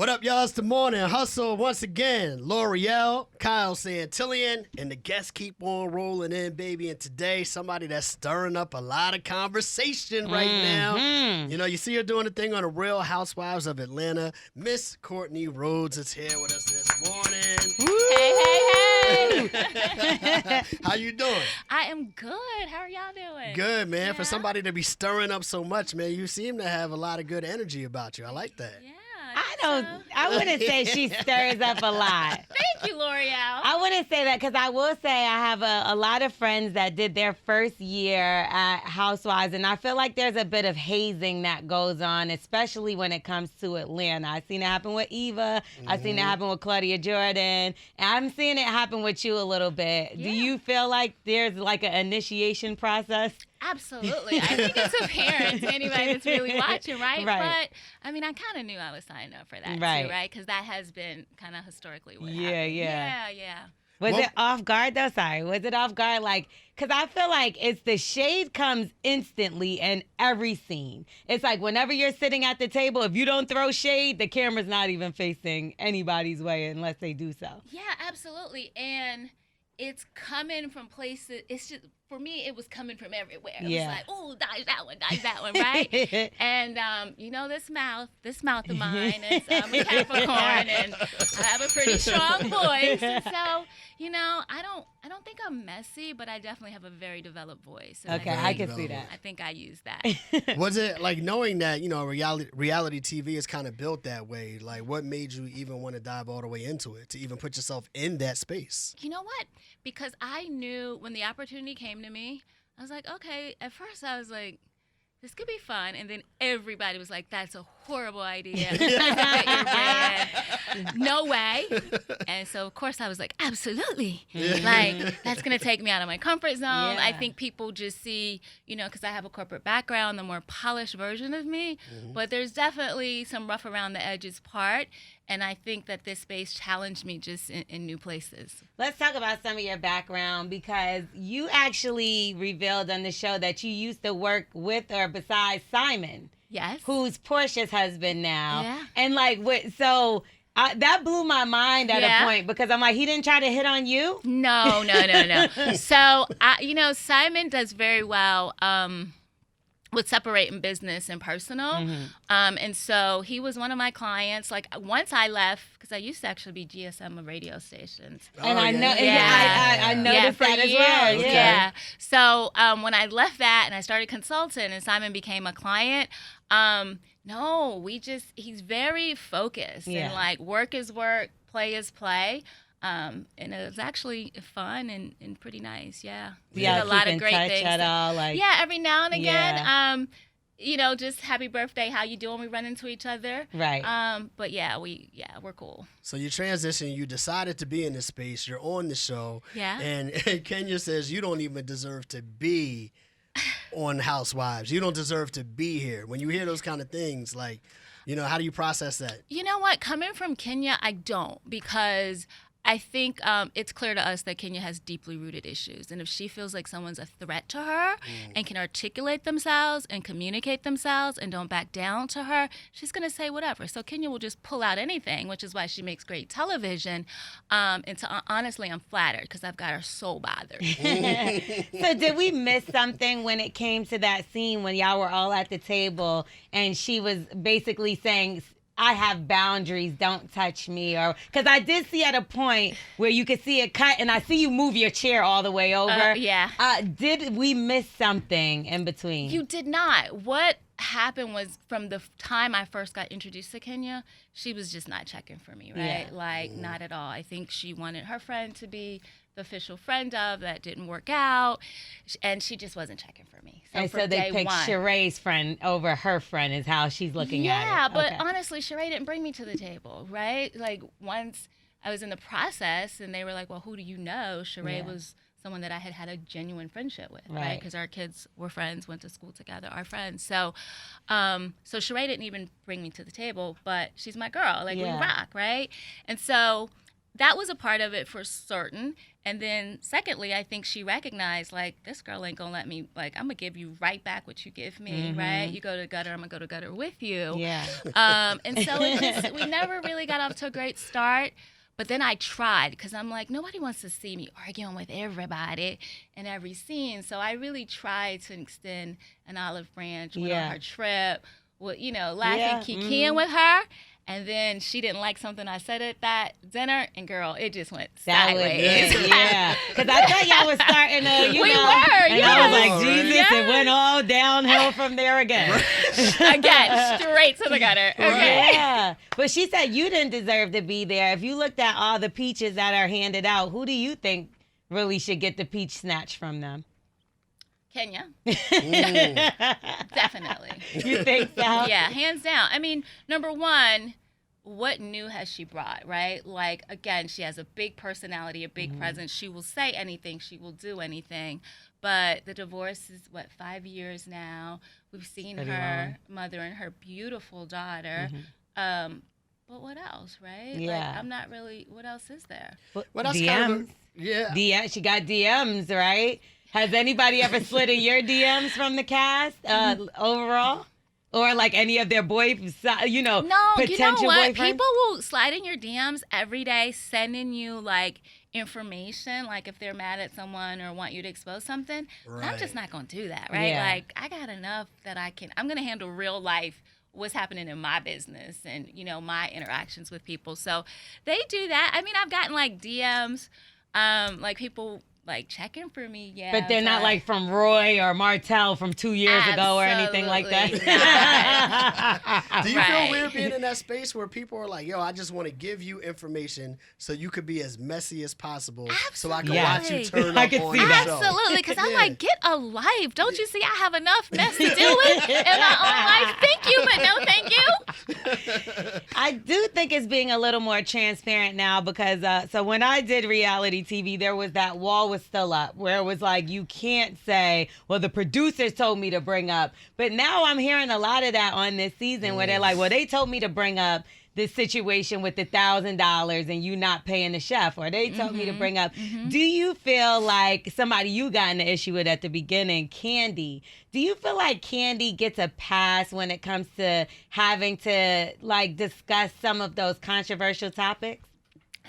What up, y'all? It's the Morning Hustle once again. L'Oreal, Kyle Santillian, and the guests keep on rolling in, baby. And today, somebody that's stirring up a lot of conversation right now. You know, you see her doing a thing on the Real Housewives of Atlanta. Miss Courtney Rhodes is here with us this morning. Hey. How you doing? I am good. How are y'all doing? Good, man. Yeah. For somebody to be stirring up so much, man, you seem to have a lot of good energy about you. I like that. Yeah. I wouldn't say she stirs up a lot. Thank you, L'Oreal. I wouldn't say that because I will say I have a lot of friends that did their first year at Housewives, and I feel like there's a bit of hazing that goes on, especially when it comes to Atlanta. I've seen it happen with Eva. I've seen it happen with Claudia Jordan, and I'm seeing it happen with you a little bit. Yeah. Do you feel like there's like an initiation process? Absolutely. I think it's apparent to anybody that's really watching, right? Right. But, I mean, I kind of knew I was signing up for that, Right. too, right? Because that has been kind of historically what Yeah, happened. yeah. Yeah. Was Well- it off guard though? Sorry. Was it off guard? Like, because I feel like it's the shade comes instantly in every scene. It's like whenever you're sitting at the table, if you don't throw shade, the camera's not even facing anybody's way unless they do so. Yeah, absolutely. And it's coming from places, it's just, for me, it was coming from everywhere. It Yeah. was like, oh, dodge that one, right? And you know this mouth of mine, it's a Capricorn, and I have a pretty strong voice. And so, you know, I don't think I'm messy, but I definitely have a very developed voice. And Okay, I can see that. I think I use that. Was it like knowing that, you know, reality TV is kind of built that way? Like, what made you even want to dive all the way into it, to even put yourself in that space? You know what? Because I knew when the opportunity came to me, I was like, okay, at first I was like, this could be fun. And then everybody was like, that's a horrible idea. No way. And so, of course, I was like, absolutely. Like, that's going to take me out of my comfort zone. Yeah. I think people just see, you know, because I have a corporate background, the more polished version of me. But there's definitely some rough around the edges part. And I think that this space challenged me just in new places. Let's talk about some of your background because you actually revealed on the show that you used to work with or besides Simon. Yes. Who's Portia's husband now. Yeah. And like, that blew my mind at Yeah. a point because I'm like, he didn't try to hit on you? No. So, you know, Simon does very well with separating business and personal. And so he was one of my clients. Like, once I left, because I used to actually be GSM of radio stations. And I know, Yeah. I noticed for that as years. well. Yeah. So when I left that and I started consulting and Simon became a client, he's very focused and like work is work, play is play. And it was actually fun and pretty nice. Yeah. We did a lot of great things. At all, like, Yeah, every now and again. Yeah. You know, just happy birthday, how you doing? We run into each other. Right. But yeah, we're cool. So you transitioned, you decided to be in this space, you're on the show, Yeah. and Kenya says you don't even deserve to be on Housewives. You don't deserve to be here. When you hear those kind of things, like, you know, how do you process that? You know what? Coming from Kenya, I don't, because I think it's clear to us that Kenya has deeply rooted issues. And if she feels like someone's a threat to her and can articulate themselves and communicate themselves and don't back down to her, she's going to say whatever. So Kenya will just pull out anything, which is why she makes great television. Honestly, I'm flattered because I've got her so bothered. So did we miss something when it came to that scene when y'all were all at the table and she was basically saying, I have boundaries, don't touch me? Or because I did see at a point where you could see it cut and I see you move your chair all the way over. Yeah. Did we miss something in between? You did not. What happened was from the time I first got introduced to Kenya, she was just not checking for me, right? Yeah. Like, not at all. I think she wanted her friend to be the official friend of. That didn't work out. And she just wasn't checking for me. and from so they day picked one. Sheree's friend over her friend is how she's looking at it. Yeah, but Okay. honestly, Sheree didn't bring me to the table, right? Like, once I was in the process and they were like, well, who do you know? Sheree Yeah. was someone that I had a genuine friendship with, right? Right. Because our kids were friends, went to school together, our friends. So Sheree didn't even bring me to the table, but she's my girl. Like, Yeah. we rock, right? And so that was a part of it for certain. And then secondly, I think she recognized, like, this girl ain't gonna let me, like, I'm gonna give you right back what you give me, right? You go to the gutter, I'm gonna go to the gutter with you. Yeah. And so we never really got off to a great start. But then I tried, because I'm like, nobody wants to see me arguing with everybody in every scene. So I really tried to extend an olive branch, went on her trip, laughing, kikiing with her. And then she didn't like something I said at that dinner, and girl, it just went sideways. Because I thought y'all was starting to, we were, and I was like, Jesus, it went all downhill from there again. Again, straight to the gutter. Okay. Yeah, but she said you didn't deserve to be there. If you looked at all the peaches that are handed out, who do you think really should get the peach snatch from them? Kenya. Definitely. You think so? Yeah, hands down. I mean, number one, what new has she brought, right? Like, again, she has a big personality, a big presence. She will say anything. She will do anything. But the divorce is, 5 years now. We've seen her mother and her beautiful daughter. But what else, right? Yeah. Like, I'm not really, what else is there? Well, that's DMs. kind of DM, she got DMs, right? Has anybody ever slid in your DMs from the cast overall? Or like any of their potential boyfriends? People will slide in your DMs every day, sending you like information, like if they're mad at someone or want you to expose something. Right. I'm just not going to do that, right? Yeah. Like, I got enough that I'm going to handle real life, what's happening in my business and, my interactions with people. So they do that. I mean, I've gotten like DMs, like people like checking for me, but they're not like from Roy or Martell from 2 years ago or anything like that. Do you feel weird being in that space where people are like, yo, I just want to give you information so you could be as messy as possible so I can watch you turn up on the show? Absolutely, because I'm like, get a life. Don't you see I have enough mess to deal with in my own life? Thank you, but no thank you. I do think it's being a little more transparent now because so when I did reality TV, there was that wall was still up where it was like you can't say, well, the producers told me to bring up. But now I'm hearing a lot of that on this season where they're like, well, they told me to bring up this situation with the $1,000 and you not paying the chef, or they told me to bring up. Do you feel like somebody you got in the issue with at the beginning, Candy, do you feel like Candy gets a pass when it comes to having to like discuss some of those controversial topics?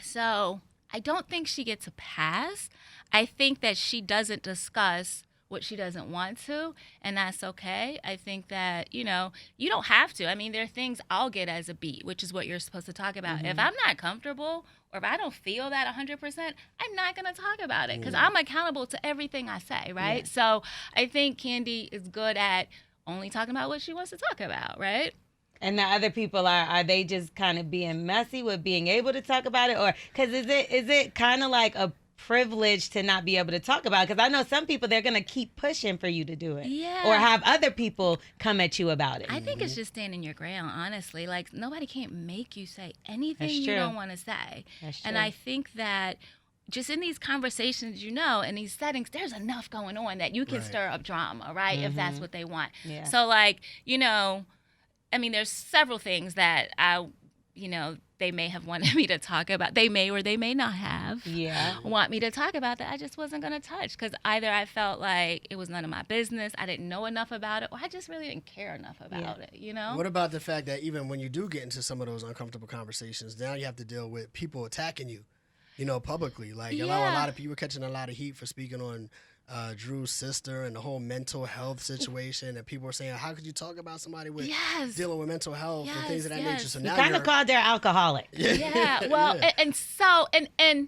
So I don't think she gets a pass. I think that she doesn't discuss what she doesn't want to, and that's okay. I think that, you don't have to. I mean, there are things I'll get as a beat, which is what you're supposed to talk about. If I'm not comfortable or if I don't feel that 100%, I'm not going to talk about it because I'm accountable to everything I say, right? Yeah. So I think Candy is good at only talking about what she wants to talk about, right? And the other people are they just kind of being messy with being able to talk about it? Or because is it kind of like a privilege to not be able to talk about it? Because I know some people, they're going to keep pushing for you to do it. Yeah. Or have other people come at you about it. I think it's just standing your ground, honestly. Like, nobody can't make you say anything you don't want to say. That's true. And I think that just in these conversations, in these settings, there's enough going on that you can stir up drama, right? If that's what they want. Yeah. So, like, I mean, there's several things that they may have wanted me to talk about. They may or they may not have want me to talk about that I just wasn't going to touch because either I felt like it was none of my business, I didn't know enough about it, or I just really didn't care enough about it, What about the fact that even when you do get into some of those uncomfortable conversations, now you have to deal with people attacking you, publicly. Like, a lot of people catching a lot of heat for speaking on Drew's sister and the whole mental health situation, and people are saying, how could you talk about somebody with dealing with mental health and things of that nature? So now you kind of called her alcoholic. Yeah. Well, and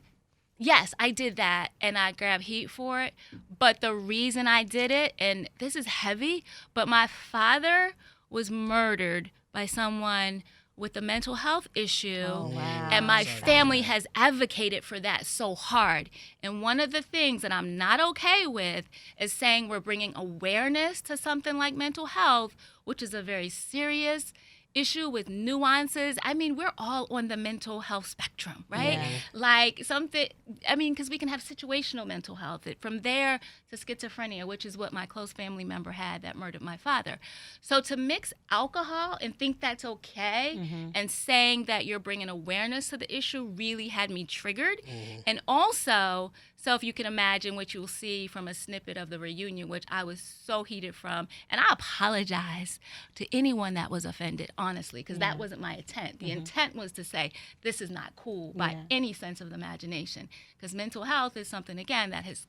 yes, I did that, and I grabbed heat for it. But the reason I did it, and this is heavy, but my father was murdered by someone with a mental health issue. Oh, wow. And my family has advocated for that so hard. And one of the things that I'm not okay with is saying we're bringing awareness to something like mental health, which is a very serious issue with nuances. I mean, we're all on the mental health spectrum, right? Yeah. Like something, I mean, because we can have situational mental health. From there to schizophrenia, which is what my close family member had that murdered my father. So to mix alcohol and think that's okay and saying that you're bringing awareness to the issue really had me triggered. And also, so if you can imagine what you'll see from a snippet of the reunion, which I was so heated from, and I apologize to anyone that was offended, honestly, because that wasn't my intent. The intent was to say, this is not cool by any sense of the imagination, because mental health is something, again, that has,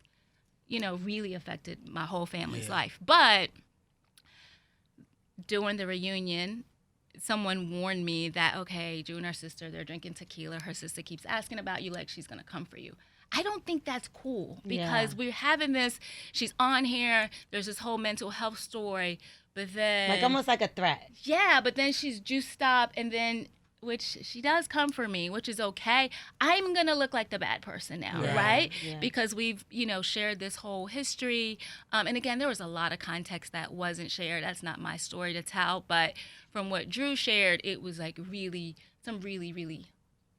really affected my whole family's life. But during the reunion, someone warned me that, okay, Drew and her sister, they're drinking tequila. Her sister keeps asking about you like she's going to come for you. I don't think that's cool because we're having this, she's on here, there's this whole mental health story, but then... Like almost like a threat. Yeah, but then she's juiced up and then, which she does come for me, which is okay. I'm going to look like the bad person now, right? Yeah. Because we've, shared this whole history. And again, there was a lot of context that wasn't shared. That's not my story to tell. But from what Drew shared, it was like some really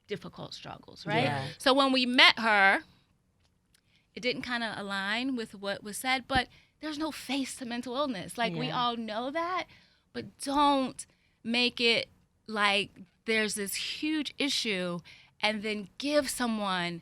difficult struggles, right? Yeah. So when we met her, it didn't kind of align with what was said, but there's no face to mental illness. Like, we all know that, but don't make it like there's this huge issue and then give someone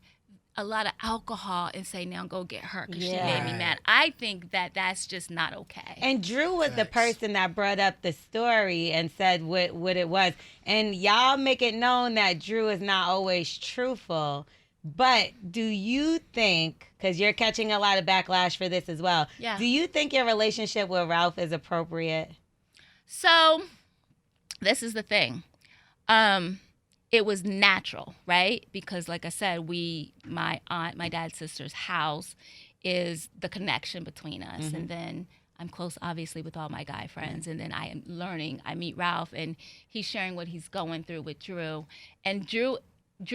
a lot of alcohol and say, now go get her because she made me mad. I think that that's just not okay. And Drew was the person that brought up the story and said what it was. And y'all make it known that Drew is not always truthful. But do you think, because you're catching a lot of backlash for this as well, do you think your relationship with Ralph is appropriate? So this is the thing. It was natural, right? Because like I said, my aunt, my dad's sister's house is the connection between us. And then I'm close, obviously, with all my guy friends. And then I meet Ralph, and he's sharing what he's going through with Drew. And Drew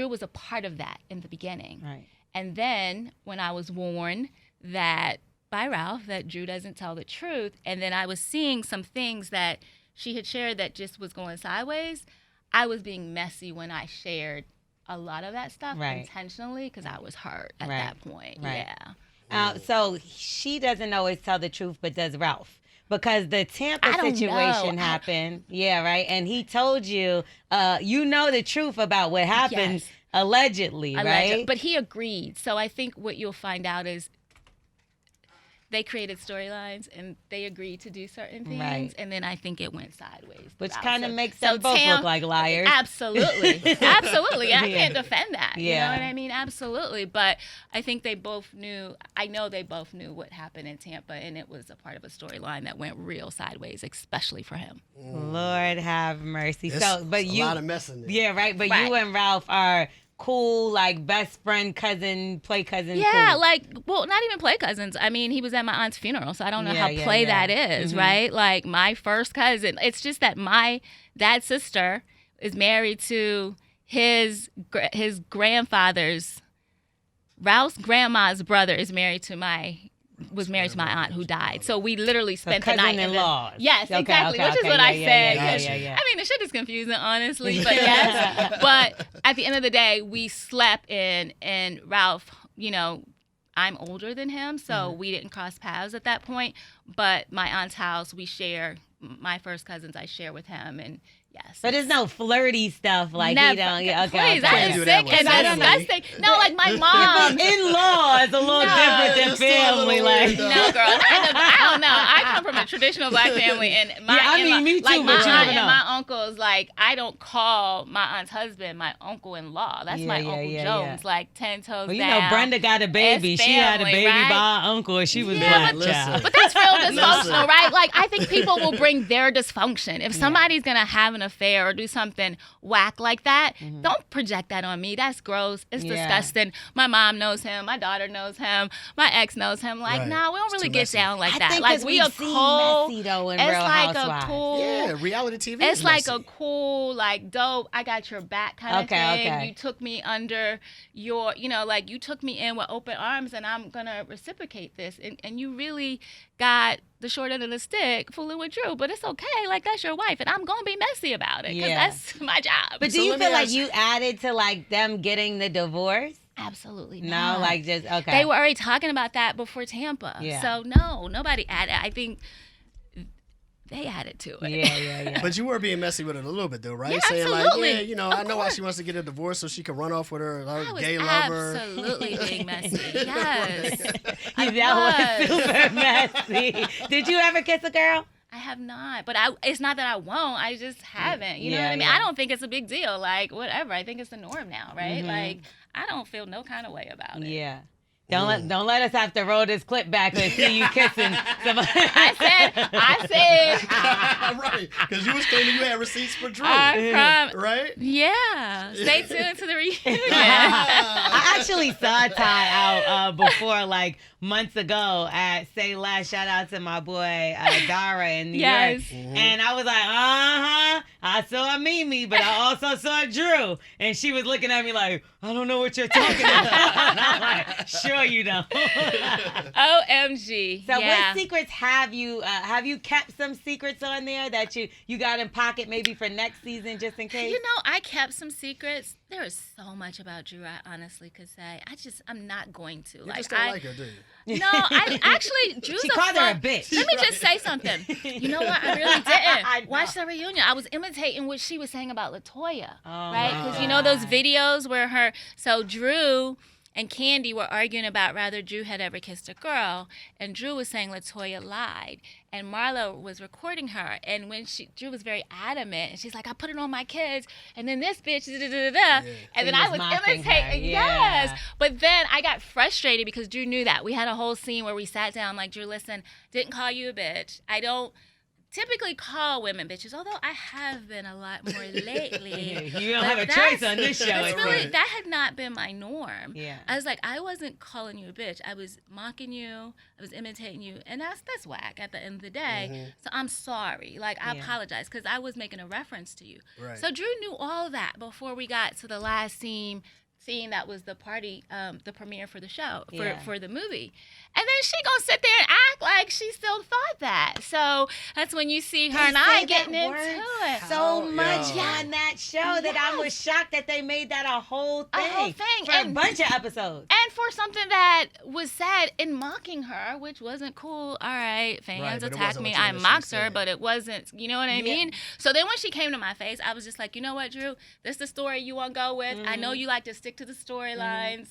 was a part of that in the beginning. Right. And then when I was warned by Ralph that Drew doesn't tell the truth, and then I was seeing some things that she had shared that just was going sideways, I was being messy when I shared a lot of that stuff intentionally because I was hurt at that point. Right. Yeah. So she doesn't always tell the truth, but does Ralph? Because the Tampa situation happened. Yeah, right. And he told you, the truth about what happened allegedly, right? But he agreed. So I think what you'll find out is they created storylines and they agreed to do certain things, and then I think it went sideways. Which kind of makes them both look like liars. Absolutely. Absolutely. I can't defend that. You know what I mean? Absolutely. But I think they both knew what happened in Tampa, and it was a part of a storyline that went real sideways, especially for him. Lord have mercy. It's a lot of mess in there. Yeah, right. But you and Ralph are cool, like best friend, cousin, play cousin. Yeah, cool. not even play cousins. I mean, he was at my aunt's funeral, so I don't know how play that is, right? Like my first cousin. It's just that my dad's sister is married to his grandfather's, Ralph's grandma's brother is married to my aunt who died. So we literally spent the night. Cousin-in-law. Yes, exactly. Which is what I said. I mean, the shit is confusing, honestly, but yes. But at the end of the day, we slept in, and Ralph, I'm older than him, so we didn't cross paths at that point. But my aunt's house, we share. My first cousins, I share with him, and yes. But there's no flirty stuff like never. He don't. Please, that is sick and disgusting. No, like my mom. In-law is a little different than family. No, girl. I don't know. I come from a traditional black family, and me too. Like my but you aunt never know. and my uncles, like I don't call my aunt's husband my uncle-in-law. That's my Uncle Jones, like 10 toes down. down. Brenda got a baby. She had a baby by her uncle, and she was black. But that's real dysfunctional, right? Like I think people will bring their dysfunction. If somebody's gonna have an affair or do something whack like that, don't project that on me. That's gross. It's disgusting. My mom knows him. My daughter knows him. My ex knows him. Like, we don't really get down like that. Like we are cool. Messy, though, in it's Real like Housewives. A cool. Reality TV. It's like a cool, like dope. I got your back kind of thing. Okay. You took me under your, like you took me in with open arms, and I'm gonna reciprocate this. And you really got the short end of the stick fooling with Drew, but it's okay. Like, that's your wife, and I'm gonna be messy about it because that's my job. But do you feel like you added to like them getting the divorce? Absolutely No, not. like just okay. They were already talking about that before Tampa. Yeah. So no, nobody added. I think they added to it. Yeah. But you were being messy with it a little bit, though, right? Yeah, Saying absolutely. like, yeah, I know why she wants to get a divorce so she can run off with her gay lover. Absolutely being messy. Yes. That was super messy. Did you ever kiss a girl? I have not, but it's not that I won't. I just haven't. You know what I mean? Yeah. I don't think it's a big deal. Like, whatever. I think it's the norm now, right? Like, I don't feel no kind of way about it. Yeah. Don't let us have to roll this clip back and see you kissing somebody. I said. Right, because you was claiming you had receipts for Drew. Right? Yeah. Stay tuned to the reunion. I actually saw Ty out before, like months ago at Say Less. Shout out to my boy Dara in New York. And I was like, I saw Mimi, but I also saw Drew. And she was looking at me like, I don't know what you're talking about. And I'm like, sure you don't. OMG. So what secrets have you kept some secrets on there that you got in pocket maybe for next season just in case? You know, I kept some secrets. There is so much about Drew I honestly could say. I'm not going to. You just don't like her, do you? No, I actually, Drew's she called her a bitch. Let me just say something. You know what? I really didn't. Watch the reunion. I was imitating what she was saying about LaToya, right? Because you know those videos where so Drew and Candy were arguing about whether Drew had ever kissed a girl, and Drew was saying LaToya lied, and Marlo was recording her, and when Drew was very adamant, and she's like, I put it on my kids, and then this bitch, and then I was imitating, yes, but then I got frustrated because Drew knew that. We had a whole scene where we sat down like, Drew, listen, didn't call you a bitch. I don't typically call women bitches, although I have been a lot more lately. You don't have a choice on this show. That had not been my norm. Yeah. I was like, I wasn't calling you a bitch. I was mocking you. I was imitating you. And that's whack at the end of the day. So I'm sorry. Like, I apologize because I was making a reference to you. Right. So Drew knew all that before we got to the last scene that was the party, the premiere for the show, for the movie. And then she gonna sit there and act like she still thought that. So that's when you see her and I getting into it. So much on that show that I was shocked that they made that a whole thing. For a bunch of episodes. And for something that was said in mocking her, which wasn't cool. All right, fans attacked me. I mocked her, but it wasn't, you know what I mean? So then when she came to my face, I was just like, you know what, Drew? This is the story you want to go with. I know you like to stick to the storylines.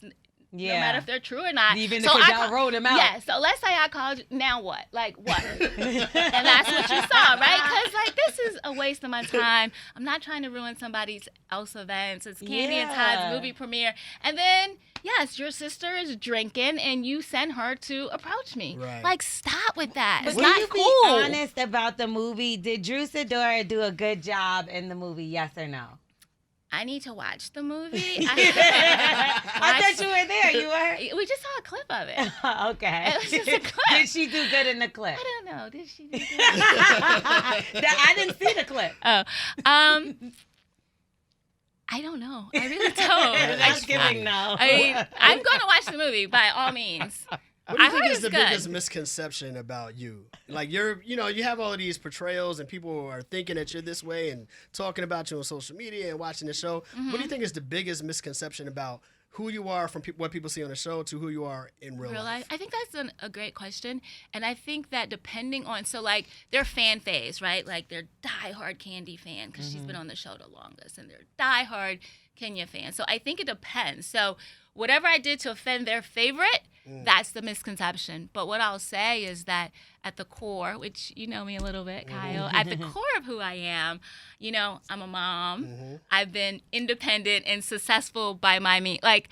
No matter if they're true or not. Even if y'all wrote them out. Yeah, so let's say I called you. Now what? Like, what? And that's what you saw, right? Because, like, this is a waste of my time. I'm not trying to ruin somebody else's events. It's Candy and Todd's movie premiere. And then, yes, your sister is drinking, and you send her to approach me. Right. Like, stop with that. But it's not cool. Be honest about the movie? Did Drew Sidora do a good job in the movie, yes or no? I need to watch the movie. I thought you were there. You were? We just saw a clip of it. Okay. It was just a clip. Did she do good in the clip? I don't know. Did she do good? I didn't see the clip. Oh. I don't know. I really don't. That's giving no. I mean, I'm going to watch the movie by all means. What do you think is the biggest misconception about you? Like, you have all of these portrayals and people are thinking that you're this way and talking about you on social media and watching the show. What do you think is the biggest misconception about who you are from what people see on the show to who you are in real life? I think that's a great question. And I think that depending on, so like their fan phase, right? Like they're diehard Candy fan because she's been on the show the longest, and they're diehard Kenya fan. So I think it depends. So whatever I did to offend their favorite, that's the misconception. But what I'll say is that at the core, which you know me a little bit, Kyle, at the core of who I am, I'm a mom. I've been independent and successful by my means. Like,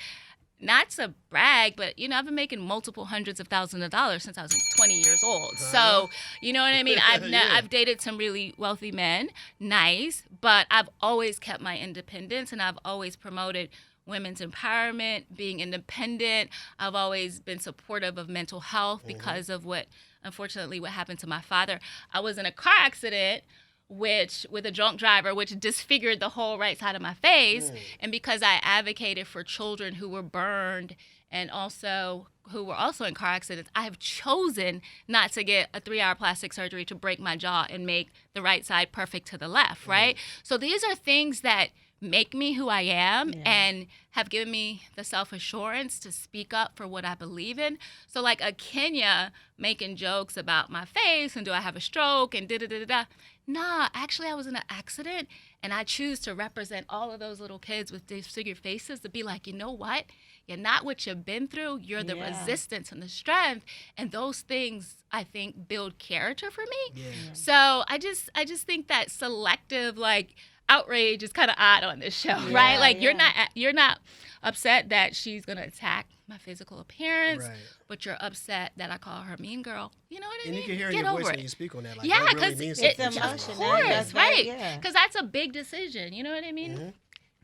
not to brag, but, I've been making multiple hundreds of thousands of dollars since I was 20 years old. So, you know what I mean? I've dated some really wealthy men, nice, but I've always kept my independence, and I've always promoted women's empowerment, being independent. I've always been supportive of mental health because of what happened to my father. I was in a car accident with a drunk driver, which disfigured the whole right side of my face. And because I advocated for children who were burned and also who were also in car accidents, I have chosen not to get a 3-hour plastic surgery to break my jaw and make the right side perfect to the left, right? So these are things that make me who I am and have given me the self-assurance to speak up for what I believe in. So like a Kenya making jokes about my face and do I have a stroke and da-da-da-da-da. Nah, actually I was in an accident and I choose to represent all of those little kids with disfigured faces to be like, you know what? You're not what you've been through. You're the resistance and the strength. And those things, I think, build character for me. So I just think that selective, like, outrage is kind of odd on this show, right? Like you're not upset that she's gonna attack my physical appearance, but you're upset that I call her mean girl. You know what I mean? And you can hear in your voice when you speak on that. Like, yeah, because really it's emotional. Of course, right? Because that's a big decision. You know what I mean?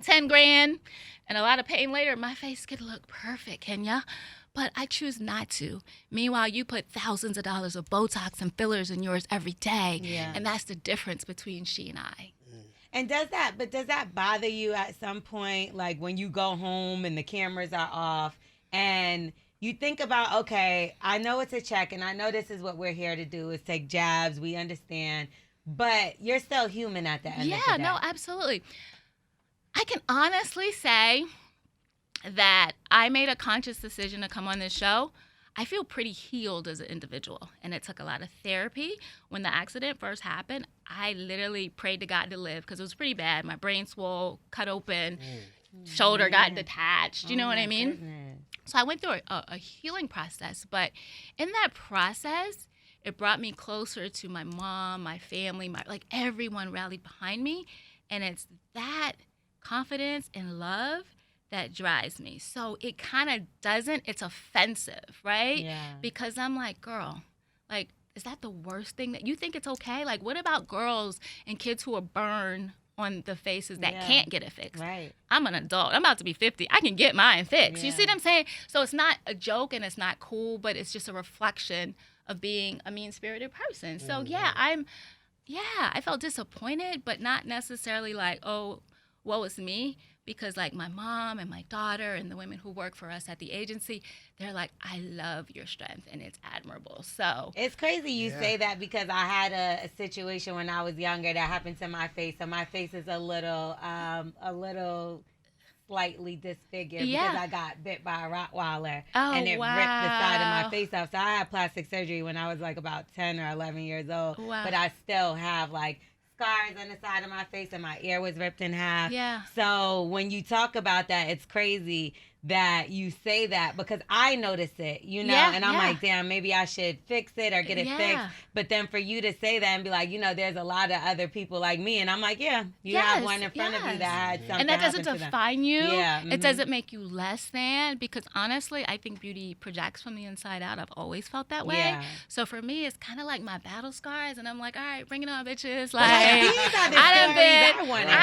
10 grand and a lot of pain later, my face could look perfect, Kenya. But I choose not to. Meanwhile, you put thousands of dollars of Botox and fillers in yours every day. And that's the difference between she and I. And does that bother you at some point, like when you go home and the cameras are off and you think about, okay, I know it's a check and I know this is what we're here to do is take jabs, we understand, but you're still human at the end of the day. Yeah, no, absolutely. I can honestly say that I made a conscious decision to come on this show. I feel pretty healed as an individual, and it took a lot of therapy. When the accident first happened, I literally prayed to God to live because it was pretty bad. My brain swole, cut open, shoulder got detached. You know what I mean? Goodness. So I went through a healing process, but in that process, it brought me closer to my mom, my family, like everyone rallied behind me, and it's that confidence and love that drives me. So it kind of it's offensive, right? Yeah. Because I'm like, girl, like, is that the worst thing that you think it's okay? Like, what about girls and kids who are burned on the faces that can't get it fixed? Right. I'm an adult. I'm about to be 50. I can get mine fixed. You see what I'm saying? So it's not a joke and it's not cool, but it's just a reflection of being a mean-spirited person. So I felt disappointed, but not necessarily like, oh, woe is me. Because like my mom and my daughter and the women who work for us at the agency, they're like, I love your strength and it's admirable. So it's crazy you say that because I had a situation when I was younger that happened to my face. So my face is a little slightly disfigured because I got bit by a Rottweiler and it ripped the side of my face off. So I had plastic surgery when I was like about 10 or 11 years old. But I still have like scars on the side of my face and my ear was ripped in half. Yeah. So when you talk about that, it's crazy that you say that because I notice it, you know, and I'm like, damn, maybe I should fix it or get it fixed. But then for you to say that and be like, you know, there's a lot of other people like me. And I'm like, you have one in front of you that had something and that doesn't happen to define you. Yeah. It doesn't make you less than because honestly, I think beauty projects from the inside out. I've always felt that way. Yeah. So for me, it's kind of like my battle scars. And I'm like, all right, bring it on, bitches. Like, I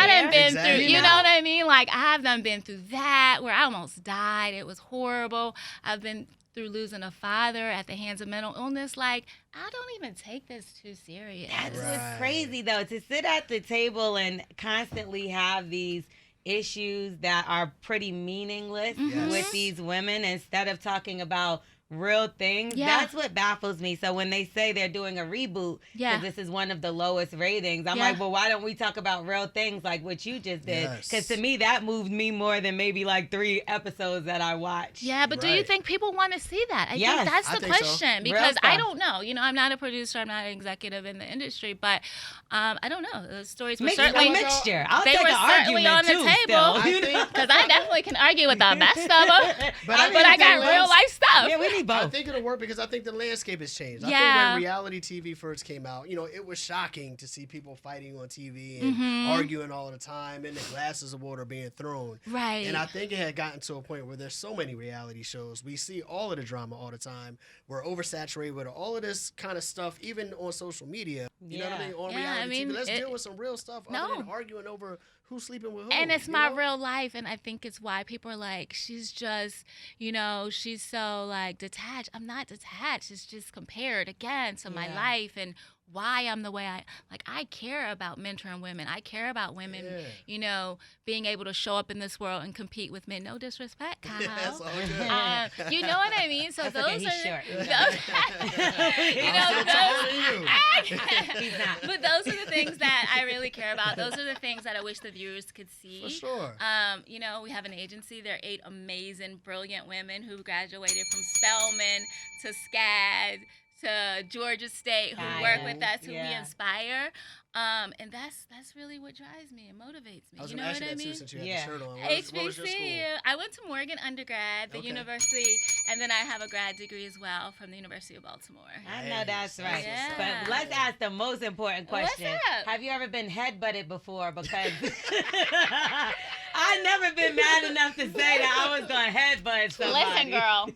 done been through, you know what I mean? Like, I've done been through that where I almost died. It was horrible. I've been through losing a father at the hands of mental illness. Like, I don't even take this too serious. That's what's crazy, though, to sit at the table and constantly have these issues that are pretty meaningless with these women instead of talking about real things. That's what baffles me. So when they say they're doing a reboot because this is one of the lowest ratings, I'm like, well, why don't we talk about real things like what you just did? Because to me, that moved me more than maybe like 3 episodes that I watched. Yeah, but do you think people want to see that? I think that's the question because I don't know. You know, I'm not a producer. I'm not an executive in the industry, but I don't know. The stories were certainly a mixture. I'll they take were an certainly on the table because I definitely can argue with the best of them, but I got real life stuff. Yeah, we need both. I think it'll work because I think the landscape has changed. I think when reality TV first came out, you know, it was shocking to see people fighting on TV and arguing all the time and the glasses of water being thrown. Right. And I think it had gotten to a point where there's so many reality shows. We see all of the drama all the time. We're oversaturated with all of this kind of stuff, even on social media. You know what I mean? On reality TV. Let's deal with some real stuff other than arguing over who's sleeping with who. And it's my real life, and I think it's why people are like, she's just, you know, she's so like detached. I'm not detached. It's just compared again to my life and why I'm the way I care about mentoring women. I care about women, you know, being able to show up in this world and compete with men. No disrespect, Kyle. That's all good. You know what I mean? So That's those okay, he's are short. you know, you. He's not. but those are the things that I really care about. Those are the things that I wish the viewers could see. For sure. You know, we have an agency. There are 8 amazing, brilliant women who graduated from Spelman to SCAD to Georgia State, who work with us, who we inspire. And that's really what drives me and motivates me. I was You going know to ask what you I that too, mean? since you had Yeah. the shirt on. HBC. What was your school? I went to Morgan undergrad, the Okay. university, and then I have a grad degree as well from the University of Baltimore. I know that's right. Yeah. But let's ask the most important What's question. up? Have you ever been headbutted before? Because I've never been mad enough to say that I was going to headbutt somebody. Listen, girl.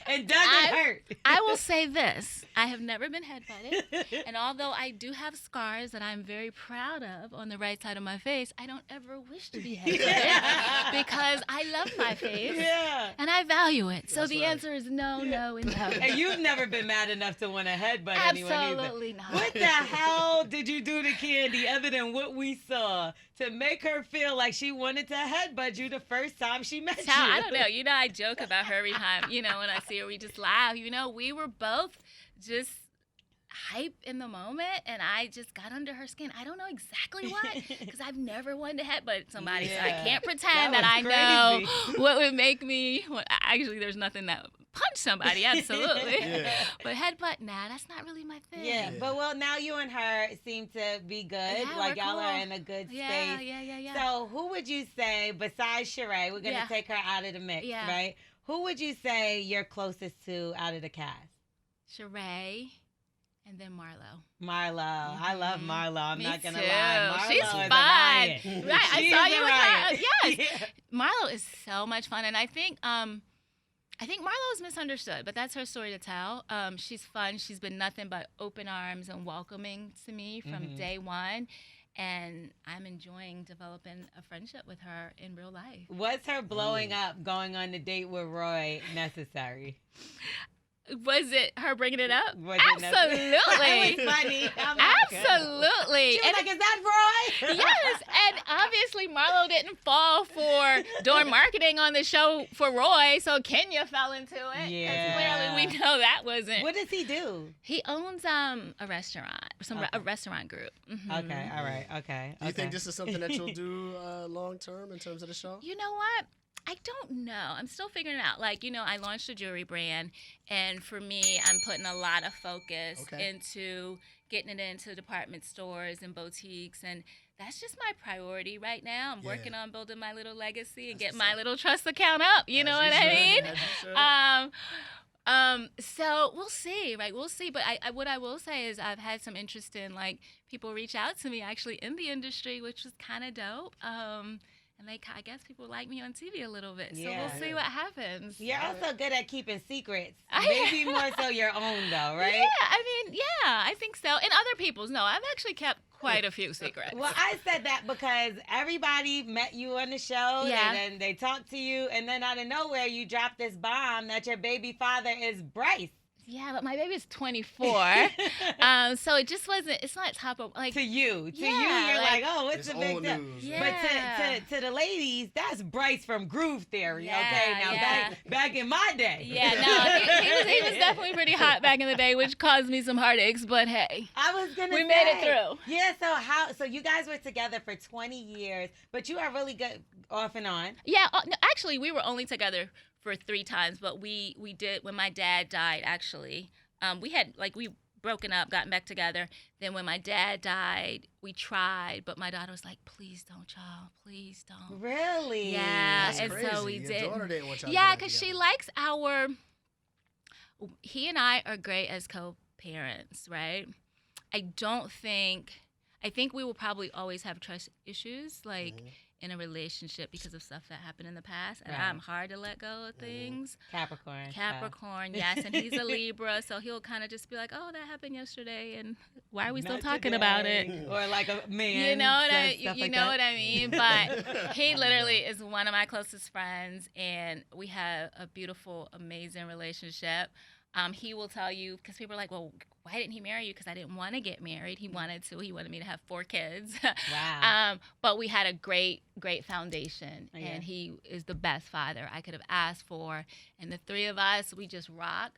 It doesn't hurt. I will say this. I have never been headbutted. And although I do have scars that I'm very proud of on the right side of my face, I don't ever wish to be headbutted because I love my face Yeah. and I value it. So That's the right. answer is no, no, and no. And you've never been mad enough to want to headbutt anyone either. Absolutely not. What the hell did you do to Candy other than what we saw to make her feel like she wanted to headbutt you the first time she met you? I don't know. You know, I joke about her every time. You know, when I see her, we just laugh. You know, we were both just hype in the moment, and I just got under her skin. I don't know exactly why, because I've never wanted to headbutt somebody, so I Yeah. can't pretend that I know what would make me. Well, actually, there's nothing that would punch somebody, absolutely. Yeah. But headbutt, nah, that's not really my thing. Yeah, but well, now you and her seem to be good. Yeah, like we're y'all are cool. in a good Yeah, space. yeah. So who would you say, besides Sheree, we're going to Yeah. take her out of the mix, Yeah. right? Who would you say you're closest to out of the cast? Sheree, and then Marlo. Marlo. I love Marlo. I'm Me not going to too. lie. Marlo She's is a fun. riot. Right, I She saw is you a with her. riot. Yes. Marlo is so much fun, and I think Marlo is misunderstood, but that's her story to tell. She's fun. She's been nothing but open arms and welcoming to me from day one, and I'm enjoying developing a friendship with her in real life. Was her blowing up going on the date with Roy necessary? Was it her bringing it up? Was it necessary? Absolutely. It was funny. I'm like, Absolutely. She was And like, is that Roy? yes, and obviously Marlo didn't fall for doing marketing on the show for Roy, so Kenya fell into it. 'Cause Yeah. clearly we know that wasn't. What does he do? He owns a restaurant, a restaurant group. Mhm. Okay, all right, okay. Do you think this is something that you'll do long term in terms of the show? You know what? I don't know. I'm still figuring it out. Like, you know, I launched a jewelry brand, and for me, I'm putting a lot of focus into getting it into department stores and boutiques, and that's just my priority right now. I'm working on building my little legacy and getting my little trust account up. You know what I mean? So we'll see, right? We'll see. But what I will say is I've had some interest in, like, people reach out to me actually in the industry, which was kind of dope. And I guess people like me on TV a little bit. So we'll see what happens. You're also good at keeping secrets. Maybe more so your own, though, right? Yeah, I think so. And other people's, no, I've actually kept quite a few secrets. Well, I said that because everybody met you on the show, and then they talked to you, and then out of nowhere, you dropped this bomb that your baby father is Bryce. Yeah, but my baby's 24. So it just wasn't, it's not top of, like. To you, you're like, like, oh, it's a big deal. Yeah. But to the ladies, that's Bryce from Groove Theory, okay? Now, yeah. back in my day. Yeah, no, he was definitely pretty hot back in the day, which caused me some heartaches, but hey. I was going to say. We made it through. Yeah, so you guys were together for 20 years, but you are really good off and on. Yeah, no, actually, we were only together for 3 times, but we did, when my dad died, actually, we had, like, we broken up, gotten back together. Then when my dad died, we tried, but my daughter was like, please don't, y'all, please don't. Really? Yeah, That's and crazy. so we Your did. daughter didn't want y'all to Yeah, get because together. she likes he and I are great as co-parents, right? I think we will probably always have trust issues, like, in a relationship because of stuff that happened in the past, and I'm hard to let go of things. Capricorn, yes, and he's a Libra, so he'll kind of just be like, "Oh, that happened yesterday, and why are we still talking about it?" Or like a man, you know what I mean? But he literally is one of my closest friends, and we have a beautiful, amazing relationship. He will tell you, because people are like, well, why didn't he marry you? Because I didn't want to get married. He wanted to. He wanted me to have 4 kids. Wow. But we had a great foundation, Yeah. and he is the best father I could have asked for. And the 3 of us, we just rock.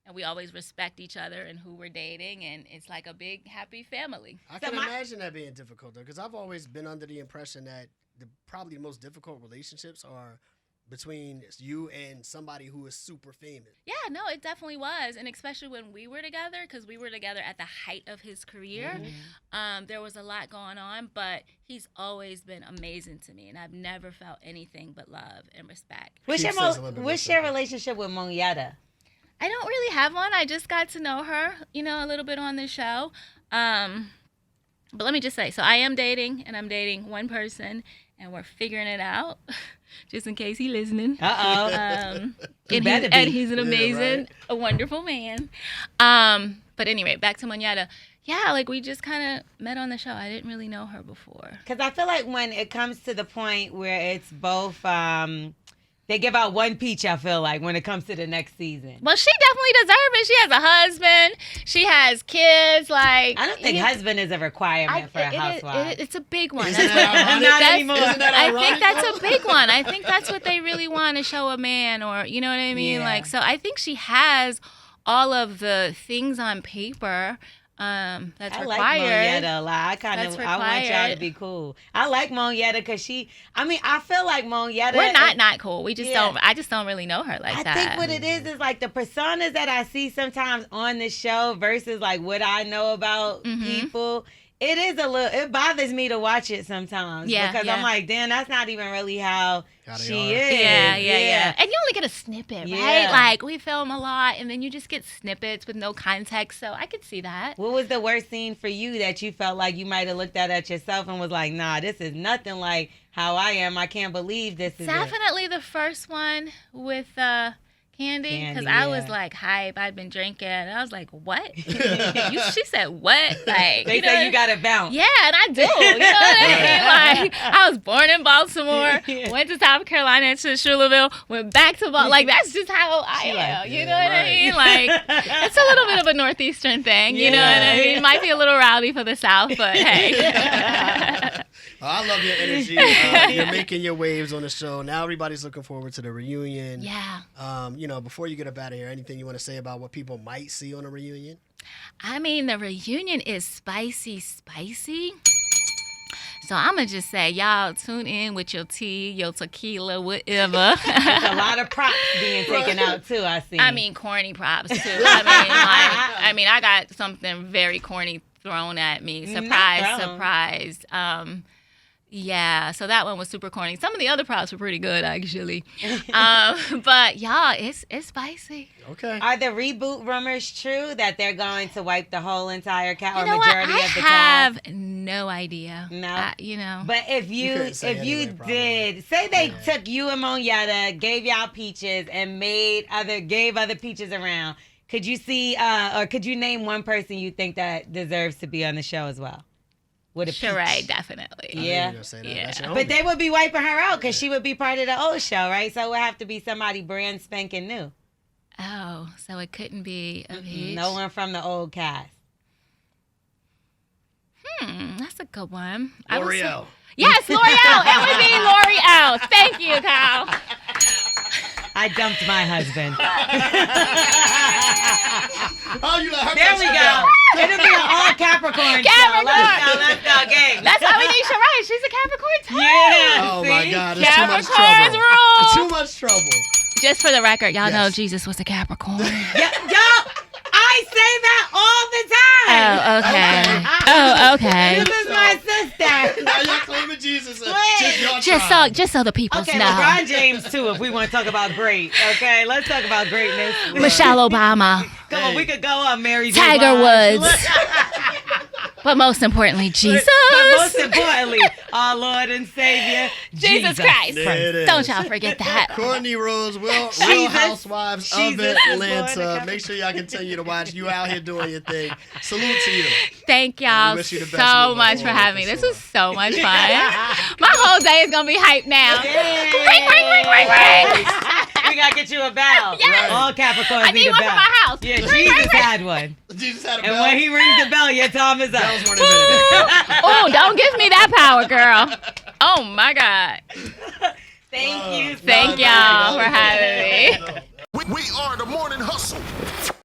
And we always respect each other and who we're dating, and it's like a big, happy family. I can imagine that being difficult, though, because I've always been under the impression that probably the most difficult relationships are between you and somebody who is super famous. Yeah, no, it definitely was. And especially when we were together, because we were together at the height of his career, there was a lot going on, but he's always been amazing to me, and I've never felt anything but love and respect. What's your relationship with Monyetta? I don't really have one. I just got to know her, a little bit on the show. But let me just say, so I am dating, and I'm dating one person, and we're figuring it out, just in case he's listening. And he's an amazing, a wonderful man. But anyway, back to Monyetta. Yeah, like we just kind of met on the show. I didn't really know her before. Because I feel like when it comes to the point where it's both... they give out one peach, I feel like, when it comes to the next season. Well, she definitely deserves it. She has a husband. She has kids. Like, I don't think husband is a requirement for a housewife. It's a big one. Isn't that anymore. I think that's a big one. I think that's what they really want to show a man, or, you know what I mean? Yeah. Like, so I think she has all of the things on paper that's I required. like Monyetta a lot. I want y'all to be cool. I like Monyetta because I feel like Monyetta. We're not cool. We just don't. I just don't really know her like that. I think what it is like the personas that I see sometimes on the show versus like what I know about people. It is it bothers me to watch it sometimes. Because I'm like, damn, that's not even really how she is. Yeah. And you only get a snippet, right? Like, we film a lot, and then you just get snippets with no context, so I could see that. What was the worst scene for you that you felt like you might have looked at yourself and was like, nah, this is nothing like how I am. I can't believe this is Definitely the first one with... Candy, because I was like hype. I'd been drinking, and I was like, "What?" She said, "What?" Like they say you got to bounce. Yeah, and I do. You know what I mean? Like, I was born in Baltimore, went to South Carolina to Schulerville, went back to Baltimore. Like, that's just how I am. You know what I mean? Like, it's a little bit of a northeastern thing. You know what I mean? It might be a little rowdy for the South, but hey. I love your energy. You're making your waves on the show. Now everybody's looking forward to the reunion. Yeah. Before you get up out of here, anything you want to say about what people might see on a reunion? I mean, the reunion is spicy. So I'm going to just say, y'all tune in with your tea, your tequila, whatever. There's a lot of props being taken out, too, I see. I mean, corny props, too. I got something very corny thrown at me. Surprise. Yeah, so that one was super corny. Some of the other props were pretty good, actually. But y'all, it's spicy. Okay. Are the reboot rumors true that they're going to wipe the whole entire majority of the cast? I have no idea. No. But if you did, say they took you and Monyetta, gave y'all peaches, and gave other peaches around, could you see, or could you name one person you think that deserves to be on the show as well? Sheree, definitely. Yeah. But they would be wiping her out because she would be part of the old show, right? So it would have to be somebody brand spanking new. Oh, so it couldn't be a peach? No one from the old cast. That's a good one. L'Oreal. Yes, L'Oreal. It would be L'Oreal. Thank you, Kyle. I dumped my husband. You let her there we go. It'll be an all Capricorn show. Let's go, gang. That's why we need Sheree. She's a Capricorn too. Yeah. Oh my God, it's too much trouble. Rule. Too much trouble. Just for the record, y'all know Jesus was a Capricorn. Y'all, I say that all the time. Oh, okay. This is my sister. Now you're claiming Jesus. Just so the people know. LeBron James too. If we want to talk about great, okay, let's talk about greatness. Michelle Obama. Come on, we could go on Mary J. Tiger Blige. Woods. But most importantly, Jesus. But most importantly, our Lord and Savior, Jesus Christ. There it Don't is. y'all forget that. Courtney Rhodes, Real Housewives of Atlanta. Make sure y'all continue to watch. You out here doing your thing. Salute to you. Thank y'all wish you the best so much for having me. This was so much fun. My whole day is going to be hyped now. Yay. Ring, ring, ring, ring, ring. We gotta get you a bell. Yes. All Capricorns I need a one bell. for my house. Yeah, Ring, Jesus ring, ring. had one. Jesus had a And bell. when he rings the bell, your time is up. Bells weren't invented. Oh, don't give me that power, girl. Oh my God. Thank you. Thank y'all for having me. We are the Morning Hustle.